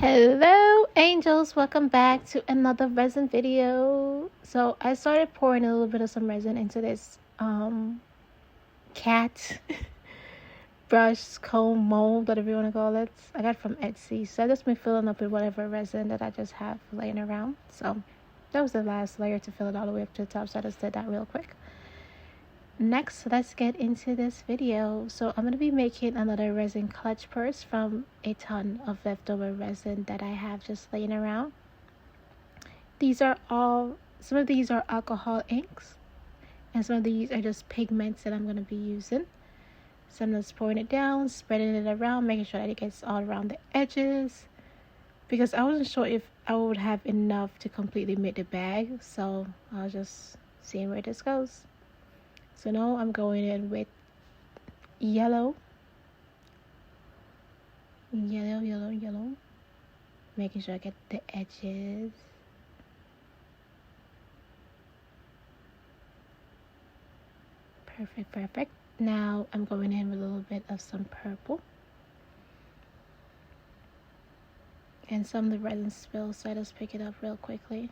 Hello angels, welcome back to another resin video. So I started pouring a little bit of some resin into this cat brush comb mold, whatever you want to call it. I got it from Etsy. So I just been filling up with whatever resin that I just have laying around. So that was the last layer to fill it all the way up to the top, so I just did that real quick. Next, let's get into this video. So I'm going to be making another resin clutch purse from a ton of leftover resin that I have just laying around. Some of these are alcohol inks, and some of these are just pigments that I'm going to be using. So I'm just pouring it down, spreading it around, making sure that it gets all around the edges, because I wasn't sure if I would have enough to completely make the bag, so I was just seeing where this goes. So now I'm going in with yellow, making sure I get the edges. Perfect. Now I'm going in with a little bit of some purple. And some of the resin spills, so I just pick it up real quickly.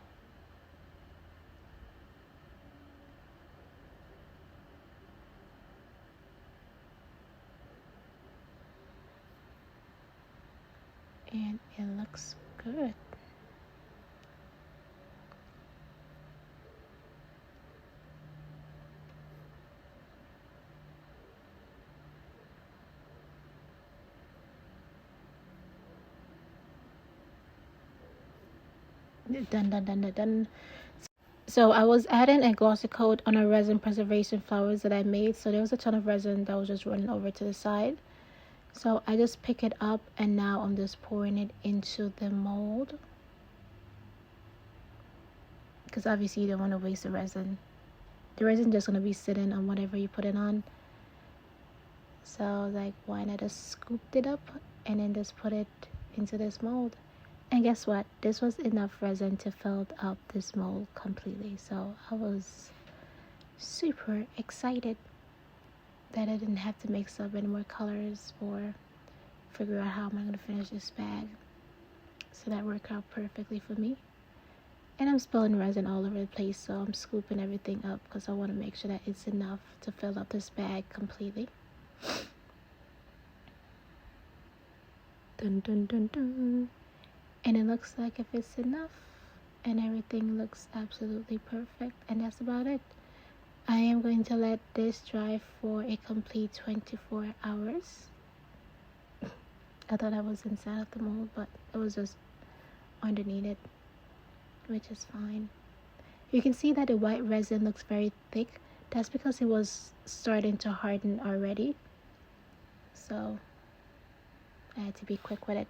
And it looks good. Done. So I was adding a glossy coat on a resin preservation flowers that I made. So there was a ton of resin that was just running over to the side. So I just pick it up and now I'm just pouring it into the mold. Because obviously you don't want to waste the resin. The resin just going to be sitting on whatever you put it on. So like, why not just scoop it up and then just put it into this mold. And guess what? This was enough resin to fill up this mold completely. So I was super excited that I didn't have to mix up any more colors or figure out how am I going to finish this bag. So that worked out perfectly for me. And I'm spilling resin all over the place, so I'm scooping everything up because I want to make sure that it's enough to fill up this bag completely. Dun. And it looks like if it's enough and everything looks absolutely perfect, and that's about it. I am going to let this dry for a complete 24 hours. I thought I was inside of the mold, but it was just underneath it, which is fine. You can see that the white resin looks very thick. That's because it was starting to harden already. So I had to be quick with it.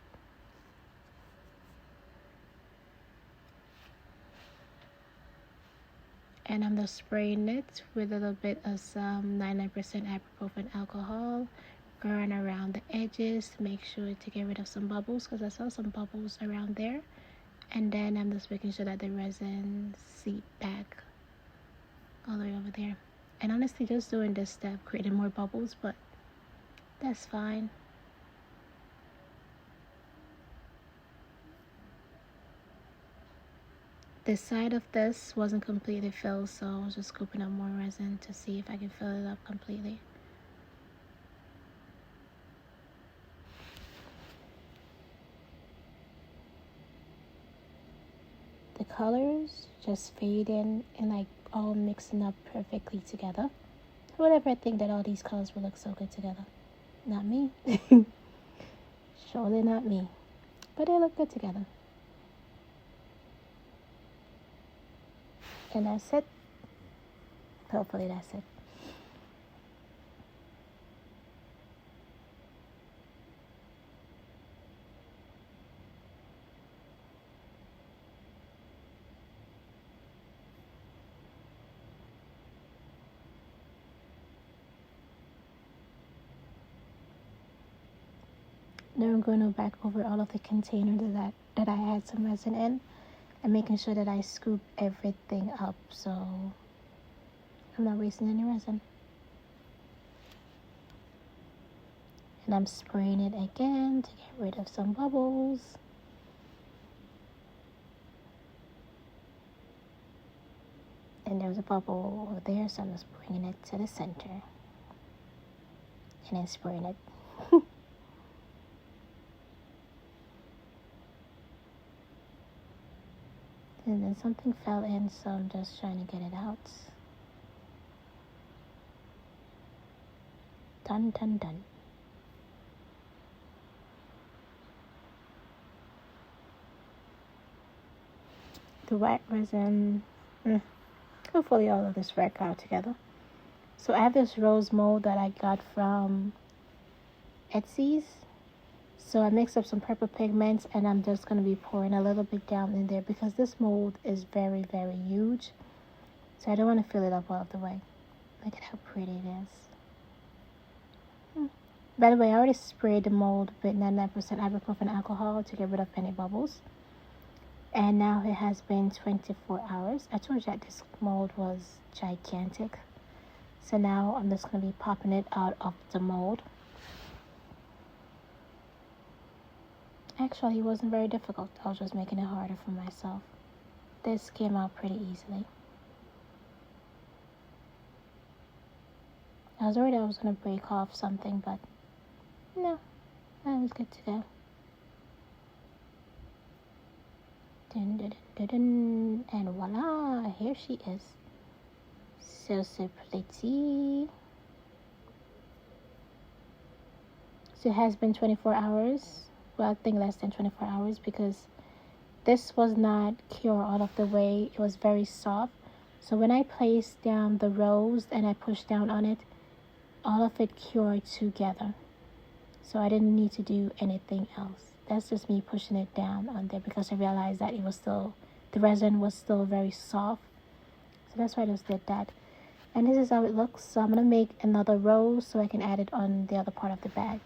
And I'm just spraying it with a little bit of some 99% ibuprofen alcohol, going around the edges to make sure to get rid of some bubbles, because I saw some bubbles around there. And then I'm just making sure that the resin seep back all the way over there. And honestly, just doing this step created more bubbles, but that's fine. The side of this wasn't completely filled, so I was just scooping up more resin to see if I can fill it up completely. The colors just fade in and like all mixing up perfectly together. Whatever, I think that all these colors will look so good together. Not me. Surely not me. But they look good together. And that's it. Hopefully that's it. Now I'm going to back over all of the containers that I had some resin in, and making sure that I scoop everything up so I'm not wasting any resin. And I'm spraying it again to get rid of some bubbles. there was a bubble over there, so I'm just bringing it to the center and then spraying it. And then something fell in, so I'm just trying to get it out. Done, done, done. The white resin, hopefully all of this work out together. So I have this rose mold that I got from Etsy's. So I mixed up some purple pigments, and I'm just going to be pouring a little bit down in there because this mold is very, very huge. So I don't want to fill it up all of the way. Look at how pretty it is. By the way, I already sprayed the mold with 99% ibuprofen alcohol to get rid of any bubbles. And now it has been 24 hours. I told you that this mold was gigantic. So now I'm just going to be popping it out of the mold. Actually, it wasn't very difficult. I was just making it harder for myself. This came out pretty easily. I was worried I was going to break off something, but no, I was good to go. Dun, dun, dun, dun, and voila, here she is. So pretty. So it has been 24 hours. Well, I think less than 24 hours because this was not cured all of the way. It was very soft. So when I placed down the rose and I pushed down on it, all of it cured together. So I didn't need to do anything else. That's just me pushing it down on there because I realized that it was still, the resin was still very soft. So that's why I just did that. And this is how it looks. So I'm going to make another rose so I can add it on the other part of the bag.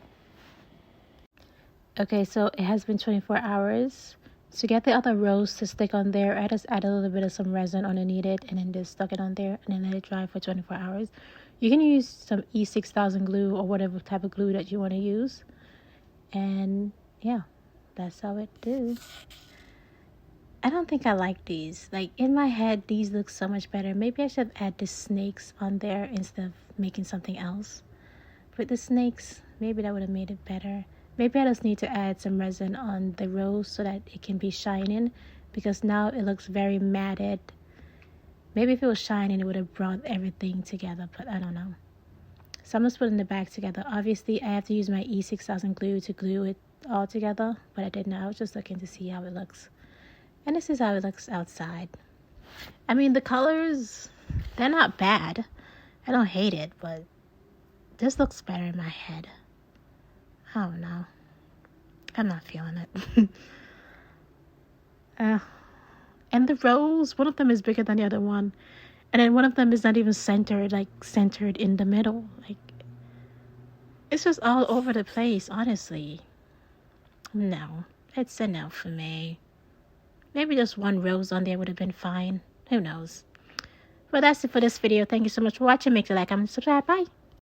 Okay, so it has been 24 hours. To get the other rose to stick on there, I just added a little bit of some resin underneath it and then just stuck it on there and then let it dry for 24 hours. You can use some E6000 glue or whatever type of glue that you want to use. And yeah, that's how it is. I don't think I like these. Like in my head, these look so much better. Maybe I should add the snakes on there instead of making something else. With the snakes, maybe that would have made it better. Maybe I just need to add some resin on the rose so that it can be shining because now it looks very matted. Maybe if it was shining, it would have brought everything together, but I don't know. So I'm just putting the bag together. Obviously, I have to use my E6000 glue to glue it all together, but I didn't know. I was just looking to see how it looks. And this is how it looks outside. I mean, the colors, they're not bad. I don't hate it, but this looks better in my head. I don't know. I'm not feeling it. And the rose, one of them is bigger than the other one. And then one of them is not even centered, like centered in the middle. Like, it's just all over the place, honestly. No, it's a no for me. Maybe just one rose on there would have been fine. Who knows? Well, that's it for this video. Thank you so much for watching. Make sure to like, comment, subscribe. Bye.